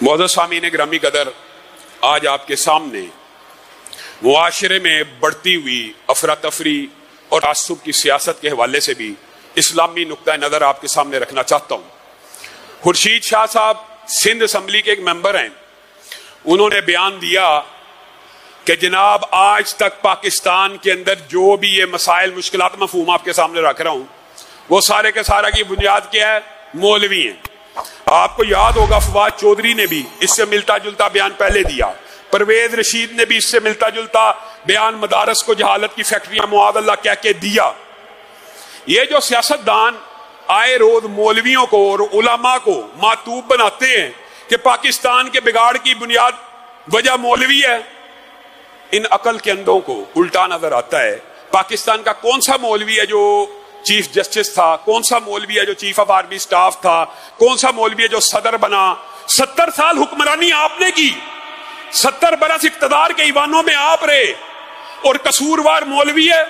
معزز سامعین گرامی قدر، آج آپ کے سامنے معاشرے میں بڑھتی ہوئی افراتفری اور تعصب کی سیاست کے حوالے سے بھی اسلامی نقطہ نظر آپ کے سامنے رکھنا چاہتا ہوں۔ خورشید شاہ صاحب سندھ اسمبلی کے ایک ممبر ہیں، انہوں نے بیان دیا کہ جناب آج تک پاکستان کے اندر جو بھی یہ مسائل مشکلات مفہوم آپ کے سامنے رکھ رہا ہوں وہ سارے کے سارا کی بنیاد کیا ہے؟ مولوی ہیں۔ آپ کو یاد ہوگا فواد چودھری نے بھی اس سے ملتا جلتا بیان پہلے دیا، پرویز رشید نے بھی اس سے ملتا جلتا بیان مدارس کو جہالت کی فیکٹریاں معاذ اللہ کہہ کے دیا۔ یہ جو سیاستدان آئے روز مولویوں کو اور علماء کو معتوب بناتے ہیں کہ پاکستان کے بگاڑ کی بنیاد وجہ مولوی ہے، ان عقل کے اندھوں کو الٹا نظر آتا ہے۔ پاکستان کا کون سا مولوی ہے جو چیف جسٹس تھا؟ کون سا مولوی ہے جو چیف آف آرمی سٹاف تھا؟ کون سا مولوی ہے جو صدر بنا؟ 70 سال حکمرانی آپ نے کی، 70 برس اقتدار کے ایوانوں میں آپ رہے، اور قصوروار مولوی ہے؟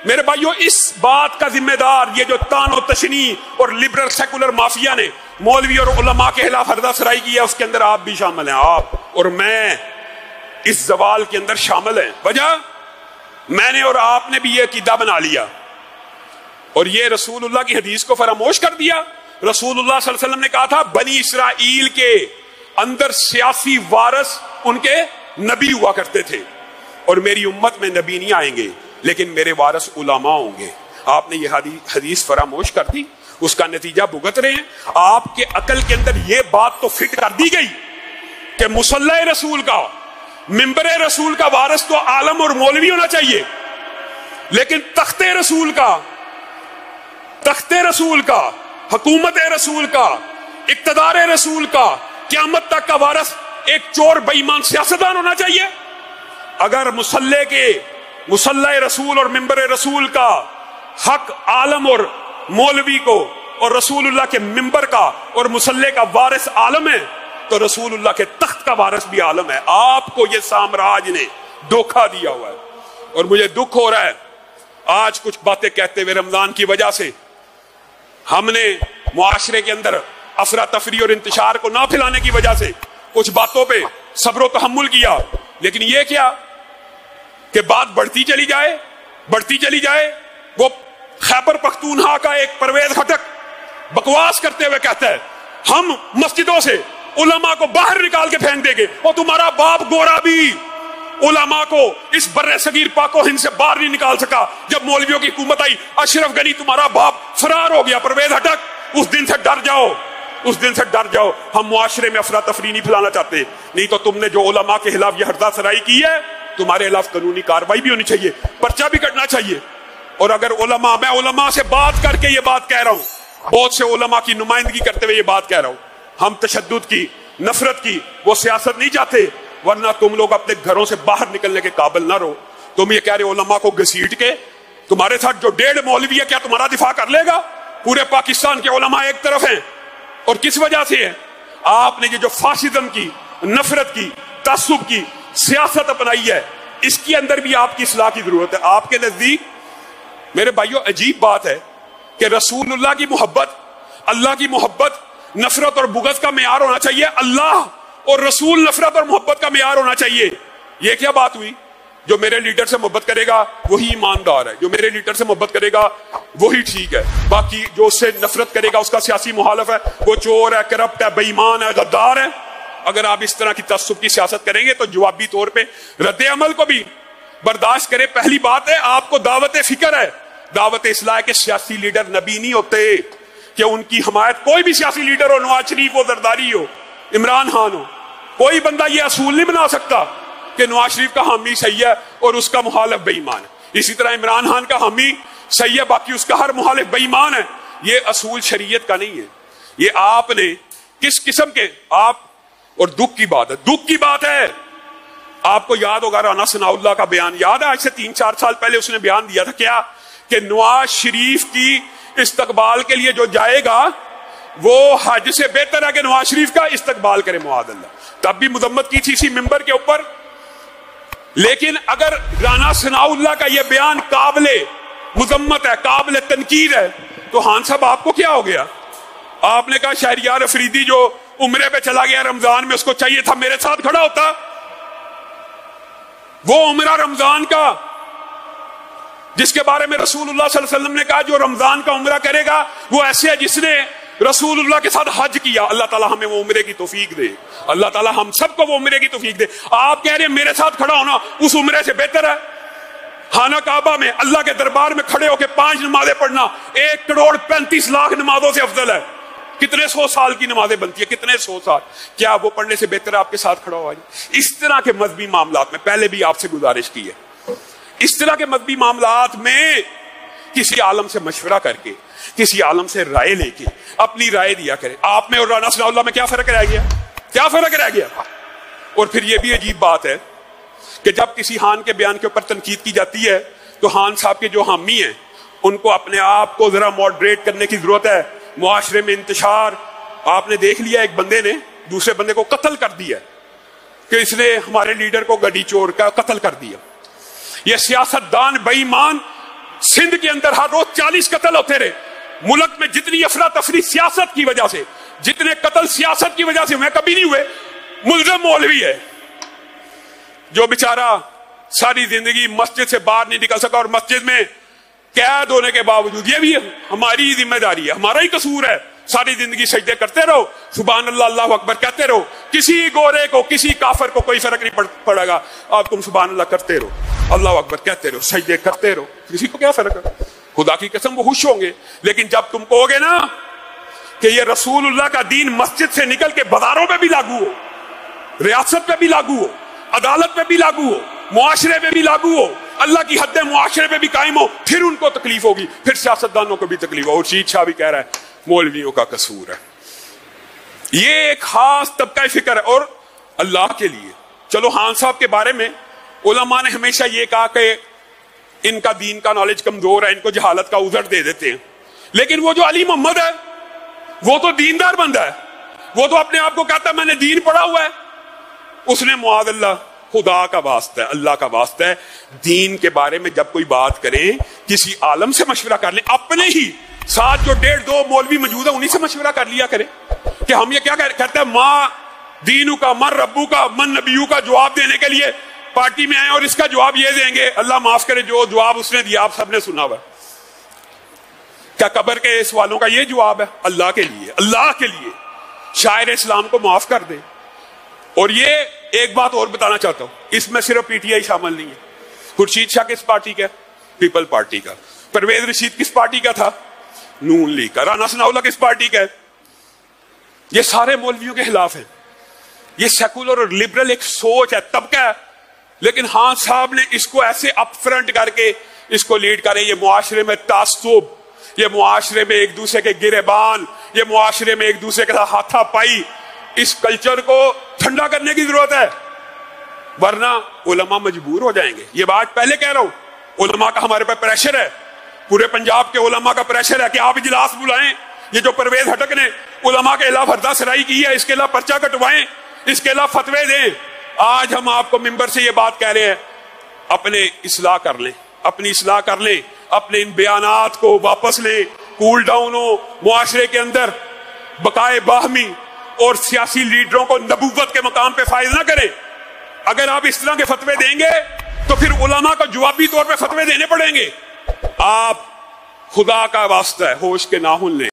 میرے بھائیو، اس بات کا ذمہ دار یہ جو تان و تشنی اور لبرل سیکولر مافیا نے مولوی اور علماء کے خلاف ہردہ سرائی کی ہے، اس کے اندر آپ بھی شامل ہیں، آپ اور میں اس زوال کے اندر شامل ہیں۔ وجہ میں نے اور آپ نے بھی یہ عقیدہ بنا لیا اور یہ رسول اللہ کی حدیث کو فراموش کر دیا۔ رسول اللہ صلی اللہ علیہ وسلم نے کہا تھا بنی اسرائیل کے اندر سیاسی وارث ان کے نبی ہوا کرتے تھے، اور میری امت میں نبی نہیں آئیں گے لیکن میرے وارث علماء ہوں گے۔ آپ نے یہ حدیث فراموش کر دی، اس کا نتیجہ بھگت رہے ہیں۔ آپ کے عقل کے اندر یہ بات تو فٹ کر دی گئی کہ مصلی رسول کا، منبر رسول کا وارث تو عالم اور مولوی ہونا چاہیے، لیکن تخت رسول کا، حکومت رسول کا، اقتدار رسول کا، قیامت تک کا وارث ایک چور بے ایمان سیاستدان ہونا چاہیے۔ اگر مصلی رسول اور منبر رسول کا حق عالم اور مولوی کو، اور رسول اللہ کے منبر کا اور مصلی کا وارث عالم ہے، تو رسول اللہ کے تخت کا وارث بھی عالم ہے۔ آپ کو یہ سامراج نے دھوکہ دیا ہوا ہے، اور مجھے دکھ ہو رہا ہے آج کچھ باتیں کہتے ہوئے رمضان کی وجہ سے ہم نے معاشرے کے اندر افراتفری اور انتشار کو نہ پھیلانے کی وجہ سے کچھ باتوں پہ صبر و تحمل کیا، لیکن یہ کیا کہ بات بڑھتی چلی جائے۔ وہ خیبر پختونخوا کا ایک پرویز خٹک بکواس کرتے ہوئے کہتا ہے ہم مسجدوں سے علماء کو باہر نکال کے پھینک دیں گے، اور تمہارا باپ گورا بھی علماء کو اس بر صغیر پاک و ہند سے باہر نہیں نکال سکا۔ جب مولویوں کی حکومت آئی، اشرف غنی تمہارا باپ فرار ہو گیا۔ پرویز ہٹک، اس دن سے ڈر جاؤ۔ ہم معاشرے میں افراتفری نہیں پھیلانا چاہتے، نہیں تو تم نے جو علماء کے خلاف یہ ہردہ سرائی کی ہے، تمہارے خلاف قانونی کارروائی بھی ہونی چاہیے، پرچہ بھی کٹنا چاہیے۔ اور اگر میں علماء سے بات کر کے یہ بات کہہ رہا ہوں، بہت سے علماء کی نمائندگی کرتے ہوئے یہ بات کہہ رہا ہوں، ہم تشدد کی، نفرت کی وہ سیاست نہیں چاہتے، ورنہ تم لوگ اپنے گھروں سے باہر نکلنے کے قابل نہ رہو۔ تم یہ کہہ رہے علماء کو گھسیٹ کے، تمہارے ساتھ جو 1.5 مولوی ہے کیا تمہارا دفاع کر لے گا؟ پورے پاکستان کے علماء ایک طرف ہیں، اور کس وجہ سے ہے؟ آپ نے یہ جو فاشزم کی، نفرت کی، تعصب کی سیاست اپنائی ہے، اس کے اندر بھی آپ کی اصلاح کی ضرورت ہے۔ آپ کے نزدیک میرے بھائیوں عجیب بات ہے کہ رسول اللہ کی محبت، اللہ کی محبت نفرت اور بغض کا معیار ہونا چاہیے، اللہ اور رسول نفرت اور محبت کا معیار ہونا چاہیے۔ یہ کیا بات ہوئی؟ جو میرے لیڈر سے محبت کرے گا وہی ایماندار ہے، جو میرے لیڈر سے محبت کرے گا وہی ٹھیک ہے، باقی جو اس سے نفرت کرے گا، اس کا سیاسی مخالف ہے، وہ چور ہے، کرپٹ ہے، بے ایمان ہے، غدار ہے۔ اگر آپ اس طرح کی تعصب کی سیاست کریں گے تو جوابی طور پہ رد عمل کو بھی برداشت کریں۔ پہلی بات ہے آپ کو دعوت فکر ہے، دعوت اصلاح کے سیاسی لیڈر نبی نہیں ہوتے کہ ان کی حمایت کوئی بھی سیاسی لیڈر ہو، نواز شریف ہو، زرداری ہو، عمران خان ہو، کوئی بندہ یہ اصول نہیں بنا سکتا کہ نواز شریف کا حامی صحیح ہے اور اس کا مخالف بے ایمان ہے، اسی طرح عمران خان کا حامی صحیح ہے باقی اس کا ہر مخالف بے ایمان ہے۔ یہ اصول شریعت کا نہیں ہے۔ یہ آپ نے کس قسم کے آپ، اور دکھ کی بات ہے آپ کو یاد ہوگا رانا ثناء اللہ کا بیان یاد ہے، آج سے 3-4 سال پہلے اس نے بیان دیا تھا کیا کہ نواز شریف کی استقبال کے لیے جو جائے گا وہ حج سے بہتر ہے کہ نواز شریف کا استقبال کرے معاذ اللہ۔ تب بھی مذمت کی تھی اسی ممبر کے اوپر، لیکن اگر رانا ثناء اللہ کا یہ بیان قابل مذمت ہے، قابل تنقید ہے، تو خان صاحب آپ کو کیا ہو گیا؟ آپ نے کہا شہریار افریدی جو عمرے پہ چلا گیا رمضان میں، اس کو چاہیے تھا میرے ساتھ کھڑا ہوتا. وہ عمرہ رمضان کا جس کے بارے میں رسول اللہ صلی اللہ علیہ وسلم نے کہا جو رمضان کا عمرہ کرے گا وہ ایسے ہے جس نے رسول اللہ کے ساتھ حج کیا. اللہ تعالیٰ ہمیں وہ عمرے کی توفیق دے، اللہ تعالیٰ ہم سب کو وہ عمرے کی توفیق دے. آپ کہہ رہے ہیں میرے ساتھ کھڑا ہونا اس عمرے سے بہتر ہے. خانہ کعبہ میں اللہ کے دربار میں کھڑے ہو کے 5 نمازیں پڑھنا 1,35,00,000 نمازوں سے افضل ہے. کتنے 100 سال کی نمازیں بنتی ہیں، کتنے 100 سال. کیا وہ پڑھنے سے بہتر ہے آپ کے ساتھ کھڑا ہوا؟ اس طرح کے مذہبی معاملات میں پہلے بھی آپ سے گزارش کی ہے، اس طرح کے مذہبی معاملات میں کسی عالم سے مشورہ کر کے، کسی عالم سے رائے لے کے اپنی رائے دیا کرے. آپ میں اور رانا ثناء اللہ میں کیا فرق رہ گیا؟ کیا فرق رہ گیا؟ اور پھر یہ بھی عجیب بات ہے کہ جب کسی خان کے بیان کے اوپر تنقید کی جاتی ہے تو خان صاحب کے جو حامی ہیں ان کو اپنے آپ کو ذرا ماڈریٹ کرنے کی ضرورت ہے. معاشرے میں انتشار، آپ نے دیکھ لیا ایک بندے نے دوسرے بندے کو قتل کر دیا کہ اس نے ہمارے لیڈر کو گڈی چور کا قتل کر دیا. یہ سیاستدان بے ایمان سندھ کے اندر ہر روز 40 قتل ہوتے رہے. ملک میں جتنی افراتفری سیاست کی وجہ سے، جتنے قتل سیاست کی وجہ سے ہوئے کبھی نہیں ہوئے. ملزم مولوی ہے جو بیچارہ ساری زندگی مسجد سے باہر نہیں نکل سکا اور مسجد میں قید ہونے کے باوجود، یہ بھی ہماری ذمہ داری ہے، ہمارا ہی قصور ہے. ساری زندگی سجدے کرتے رہو، سبحان اللہ اللہ اکبر کہتے رہو، کسی گورے کو کسی کافر کو کوئی فرق نہیں پڑے گا. آپ تم سبحان اللہ کرتے رہو، اللہ اکبر کہتے رہو، سجدے کرتے رہو، کسی کو کیا فرق ہے؟ خدا کی قسم وہ خوش ہوں گے. لیکن جب تم کہو گے نا کہ یہ رسول اللہ کا دین مسجد سے نکل کے بازاروں پہ بھی لاگو ہو، ریاست پہ بھی لاگو ہو، عدالت پہ بھی لاگو ہو، معاشرے پہ بھی لاگو ہو، اللہ کی حد معاشرے پہ بھی قائم ہو، پھر ان کو تکلیف ہوگی، پھر سیاستدانوں کو بھی تکلیف ہو. اور شید شاہ بھی کہہ رہا ہے مولویوں کا قصور ہے. یہ ایک خاص طبقہ فکر ہے. اور اللہ کے لیے چلو خان صاحب کے بارے میں علماء نے ہمیشہ یہ کہا کہ ان کا دین کا نالج کمزور ہے، ان کو جہالت کا عذر دے دیتے ہیں. لیکن وہ جو علی محمد ہے وہ تو دیندار بندہ ہے، وہ تو اپنے آپ کو کہتا ہے میں نے دین پڑھا ہوا ہے. اس نے معاذ اللہ، خدا کا واسطہ ہے، اللہ کا واسطہ ہے، دین کے بارے میں جب کوئی بات کرے کسی عالم سے مشورہ کر لیں. اپنے ہی ساتھ جو 1.5-2 مولوی موجود ہیں انہی سے مشورہ کر لیا کرے کہ ہم یہ کیا کہتے ہیں ماں دینو کا من ربو کا من نبیو کا جواب دینے کے لیے پارٹی میں آئے اور اس کا جواب یہ دیں گے. اللہ معاف کرے جو جواب اس نے دیا آپ سب نے سنا ہوا. کیا قبر کے سوالوں کا یہ جواب ہے؟ اللہ کے لیے، اللہ کے لیے شاعر اسلام کو معاف کر دے. اور یہ ایک بات اور بتانا چاہتا ہوں، اس میں صرف پی ٹی آئی شامل نہیں ہے. خورشید شاہ کس پارٹی کا؟ پیپل پارٹی کا. پرویز رشید کس پارٹی کا تھا؟ نون لیگ کا. رانا ثناء اللہ کس پارٹی کا ہے؟ یہ سارے مولویوں کے خلاف ہیں. یہ سیکولر اور لبرل ایک سوچ ہے، طبقہ ہے. لیکن خان صاحب نے اس کو ایسے اپ فرنٹ کر کے اس کو لیڈ کرے. یہ معاشرے میں تعصب، یہ معاشرے میں ایک دوسرے کے گریبان، یہ معاشرے میں ایک دوسرے کے ساتھ ہاتھا پائی، اس کلچر کو ٹھنڈا کرنے کی ضرورت ہے، ورنہ علماء مجبور ہو جائیں گے. یہ بات پہلے کہہ رہا ہوں، علماء کا ہمارے پہ پریشر ہے، پورے پنجاب کے علماء کا پریشر ہے کہ آپ اجلاس بلائیں. یہ جو پرویز ہٹک نے علماء کے خلاف ہردہ سرائی کی ہے، اس کے خلاف پرچہ کٹوائیں، اس کے خلاف فتوے دیں. آج ہم آپ کو ممبر سے یہ بات کہہ رہے ہیں، اپنے اصلاح کر لیں، اپنی اصلاح کر لیں، اپنے ان بیانات کو واپس لیں، کول ڈاؤن ہو، معاشرے کے اندر بقائے باہمی اور سیاسی لیڈروں کو نبوت کے مقام پہ فائز نہ کریں. اگر آپ اس طرح کے فتوے دیں گے تو پھر علماء کو جوابی طور پہ فتوے دینے پڑیں گے. آپ خدا کا واسطہ ہے ہوش کے ناخن لیں.